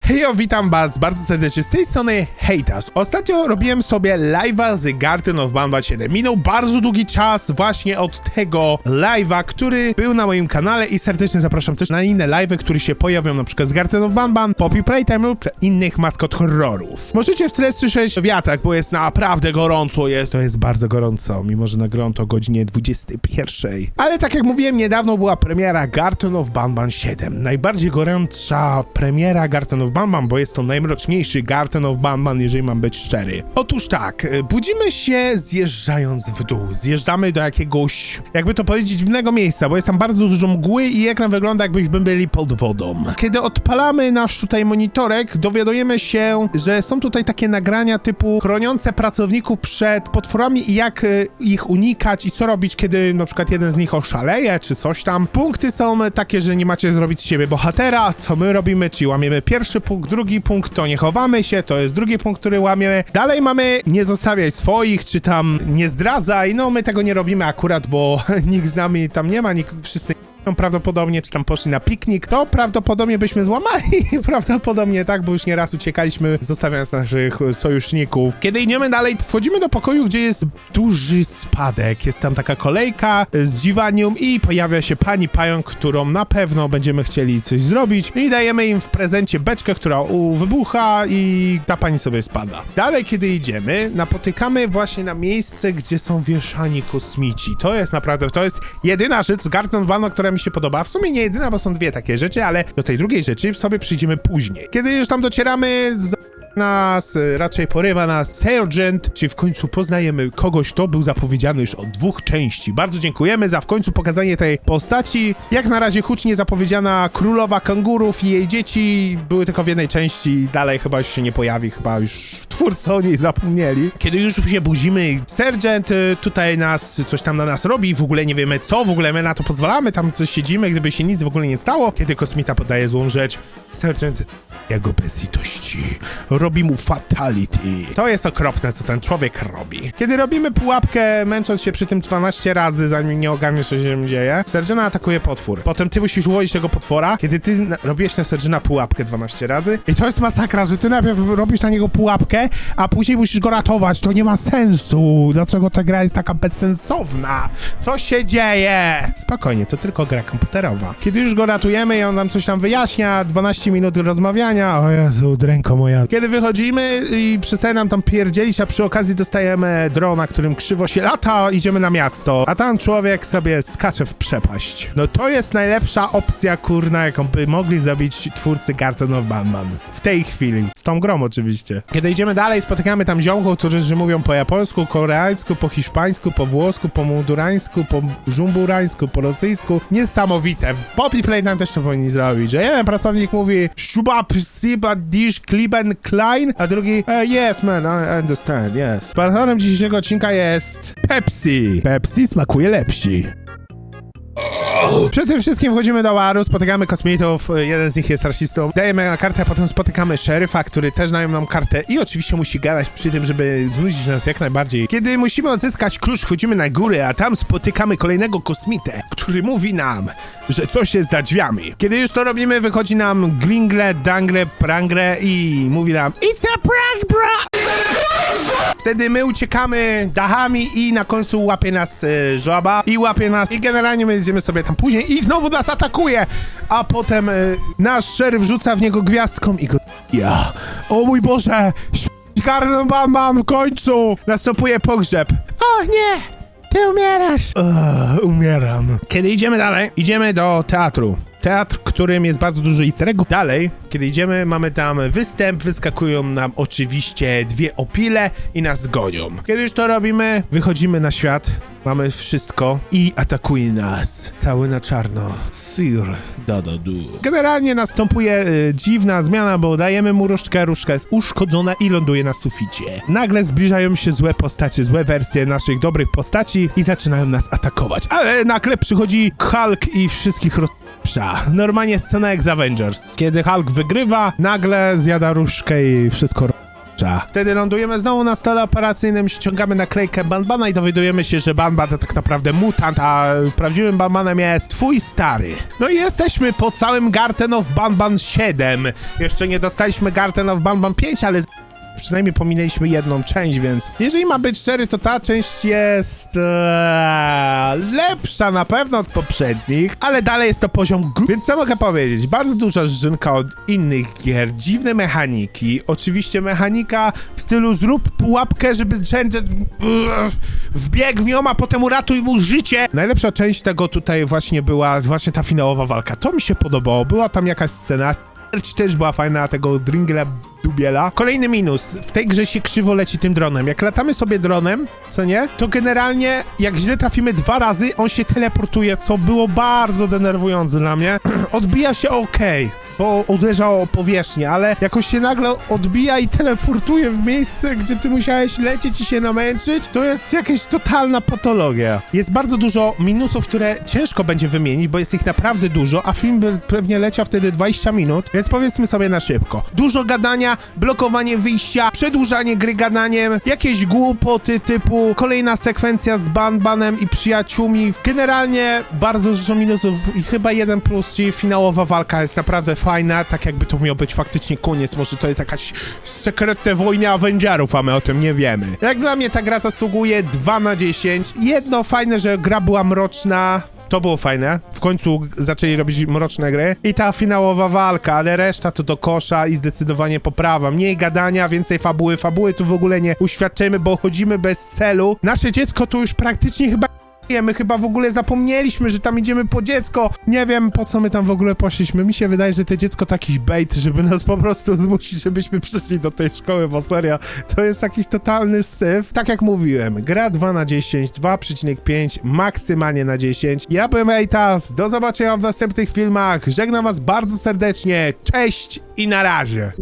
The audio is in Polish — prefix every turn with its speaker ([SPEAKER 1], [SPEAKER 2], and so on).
[SPEAKER 1] Hejo, witam was bardzo serdecznie z tej strony Hejtas. Ostatnio robiłem sobie live'a z Garten of Banban 7. Minął bardzo długi czas właśnie od tego live'a, który był na moim kanale i serdecznie zapraszam też na inne live'y, które się pojawią na przykład z Garten of Banban, Poppy Playtime lub innych maskot horrorów. Możecie w tle słyszeć wiatrak, bo jest naprawdę gorąco, to jest bardzo gorąco, mimo że nagrałem to o godzinie 21. Ale tak jak mówiłem, niedawno była premiera Garten of Banban 7. Najbardziej gorąca premiera Garten of Banban, bo jest to najmroczniejszy Garten of Banban, jeżeli mam być szczery. Otóż tak, budzimy się zjeżdżając w dół. Zjeżdżamy do jakiegoś, jakby to powiedzieć, dziwnego miejsca, bo jest tam bardzo dużo mgły i ekran wygląda, jakbyśmy byli pod wodą. Kiedy odpalamy nasz tutaj monitorek, dowiadujemy się, że są tutaj takie nagrania typu chroniące pracowników przed potworami i jak ich unikać i co robić, kiedy na przykład jeden z nich oszaleje, czy coś tam. Punkty są takie, że nie macie zrobić z siebie bohatera, co my robimy, czyli łamiemy pierwszy punkt, drugi punkt, to nie chowamy się, to jest drugi punkt, który łamiemy. Dalej mamy nie zostawiać swoich, czy tam nie zdradzaj, no my tego nie robimy akurat, bo nikt z nami tam nie ma, wszyscy prawdopodobnie, czy tam poszli na piknik, to prawdopodobnie byśmy złamali, prawdopodobnie tak, bo już nieraz uciekaliśmy, zostawiając naszych sojuszników. Kiedy idziemy dalej, wchodzimy do pokoju, gdzie jest duży spadek, jest tam taka kolejka z dziwanium i pojawia się pani pająk, którą na pewno będziemy chcieli coś zrobić i dajemy im w prezencie beczkę, która wybucha i ta pani sobie spada. Dalej, kiedy idziemy, napotykamy właśnie na miejsce, gdzie są wieszani kosmici. To jest naprawdę, to jest jedyna rzecz z Garten of Banban, która mi się podoba. W sumie nie jedyna, bo są dwie takie rzeczy, ale do tej drugiej rzeczy sobie przyjdziemy później. Kiedy już tam docieramy, raczej porywa nas Sergeant, czyli w końcu poznajemy kogoś, kto był zapowiedziany już od 2 części. Bardzo dziękujemy za w końcu pokazanie tej postaci. Jak na razie hucznie zapowiedziana królowa kangurów i jej dzieci były tylko w jednej części, dalej chyba już się nie pojawi, chyba już twórcy o niej zapomnieli. Kiedy już się budzimy, Sergeant tutaj coś tam na nas robi, w ogóle nie wiemy co, w ogóle my na to pozwalamy, tam coś siedzimy, gdyby się nic w ogóle nie stało. Kiedy kosmita podaje złą rzecz, Sergeant jego bez litości robi mu fatality. To jest okropne, co ten człowiek robi. Kiedy robimy pułapkę, męcząc się przy tym 12 razy, zanim nie ogarniesz, co się dzieje, Sergeana atakuje potwór. Potem ty musisz ułożyć tego potwora, kiedy ty robisz na Sergeana pułapkę 12 razy. I to jest masakra, że ty najpierw robisz na niego pułapkę, a później musisz go ratować. To nie ma sensu. Dlaczego ta gra jest taka bezsensowna? Co się dzieje? Spokojnie, to tylko gra komputerowa. Kiedy już go ratujemy i on nam coś tam wyjaśnia, 12 minut rozmawiania, o Jezu, dręko moja. Kiedy wychodzimy i przestaje nam tam pierdzielić, a przy okazji dostajemy drona, którym krzywo się lata, idziemy na miasto, a tam człowiek sobie skacze w przepaść. No to jest najlepsza opcja, kurna, jaką by mogli zrobić twórcy Garten of Banban. W tej chwili. Z tą grą oczywiście. Kiedy idziemy dalej, spotykamy tam ziomków, którzy mówią po japońsku, koreańsku, po hiszpańsku, po włosku, po mułdurańsku, po żumburańsku, po rosyjsku. Niesamowite. W Poppy Playtime też to powinni zrobić, że jeden pracownik mówi Szubab, Siba, Dish, Kliben, Klein, a drugi yes man, I understand, yes. Sponsorem dzisiejszego odcinka jest Pepsi. Pepsi smakuje lepsi. Przed tym wszystkim wchodzimy do baru, spotykamy kosmitów, jeden z nich jest rasistą, dajemy kartę, a potem spotykamy szeryfa, który też daje nam kartę i oczywiście musi gadać przy tym, żeby znudzić nas jak najbardziej. Kiedy musimy odzyskać klucz, chodzimy na górę, a tam spotykamy kolejnego kosmitę, który mówi nam, że coś jest za drzwiami. Kiedy już to robimy, wychodzi nam Gringle, Dangle, Prangre i mówi nam It's a prank, bro! Wtedy my uciekamy dachami i na końcu łapie nas żaba i łapie nas i generalnie my jedziemy sobie tam później i znowu nas atakuje, a potem nasz szeryf rzuca w niego gwiazdką i go o mój Boże, Garten Banban w końcu następuje pogrzeb. O nie, ty umierasz. Umieram. Kiedy idziemy dalej, idziemy do teatru. Teatr, którym jest bardzo dużo easter eggów. Dalej, kiedy idziemy, mamy tam występ, wyskakują nam oczywiście 2 opile i nas gonią. Kiedy już to robimy, wychodzimy na świat, mamy wszystko i atakuje nas cały na czarno. Sir Dadadu. Generalnie następuje dziwna zmiana, bo dajemy mu różdżkę, różdżka jest uszkodzona i ląduje na suficie. Nagle zbliżają się złe postacie, złe wersje naszych dobrych postaci i zaczynają nas atakować. Ale nagle przychodzi Hulk i wszystkich Normalnie scena jak z Avengers. Kiedy Hulk wygrywa, nagle zjada różdżkę i wszystko Wtedy lądujemy znowu na stole operacyjnym, ściągamy naklejkę Banbana i dowiadujemy się, że Banban to tak naprawdę mutant, a prawdziwym Banbanem jest twój stary. No i jesteśmy po całym Garten of Banban 7. Jeszcze nie dostaliśmy Garten of Banban 5, ale przynajmniej pominęliśmy jedną część, więc jeżeli ma być szczery, to ta część jest lepsza na pewno od poprzednich, ale dalej jest to poziom więc co mogę powiedzieć? Bardzo duża żynka od innych gier, dziwne mechaniki, oczywiście mechanika w stylu zrób pułapkę, żeby Ginger wbiegł w nią, a potem uratuj mu życie. Najlepsza część tego tutaj właśnie była ta finałowa walka. To mi się podobało, była tam jakaś scena. Też była fajna, tego Dringla Dubiela. Kolejny minus. W tej grze się krzywo leci tym dronem. Jak latamy sobie dronem, co nie? To generalnie, jak źle trafimy 2 razy, on się teleportuje, co było bardzo denerwujące dla mnie. Odbija się okej, bo uderza o powierzchnię, ale jakoś się nagle odbija i teleportuje w miejsce, gdzie ty musiałeś lecieć i się namęczyć, to jest jakaś totalna patologia. Jest bardzo dużo minusów, które ciężko będzie wymienić, bo jest ich naprawdę dużo, a film by pewnie leciał wtedy 20 minut, więc powiedzmy sobie na szybko. Dużo gadania, blokowanie wyjścia, przedłużanie gry gadaniem, jakieś głupoty typu kolejna sekwencja z Banbanem i przyjaciółmi. Generalnie bardzo dużo minusów i chyba jeden plus, czyli finałowa walka jest naprawdę fajna, tak jakby to miał być faktycznie koniec, może to jest jakaś sekretne wojny Avengerów, a my o tym nie wiemy. Jak dla mnie ta gra zasługuje 2 na 10. Jedno fajne, że gra była mroczna, to było fajne. W końcu zaczęli robić mroczne gry. I ta finałowa walka, ale reszta to do kosza i zdecydowanie poprawa. Mniej gadania, więcej fabuły. Fabuły tu w ogóle nie uświadczymy, bo chodzimy bez celu. Nasze dziecko tu już praktycznie chyba my chyba w ogóle zapomnieliśmy, że tam idziemy po dziecko. Nie wiem, po co my tam w ogóle poszliśmy. Mi się wydaje, że to dziecko to jakiś bait, żeby nas po prostu zmusić, żebyśmy przyszli do tej szkoły, bo serio, to jest jakiś totalny syf. Tak jak mówiłem, gra 2 na 10, 2,5, maksymalnie na 10. Ja byłem Ejtas, do zobaczenia w następnych filmach. Żegnam was bardzo serdecznie. Cześć i na razie.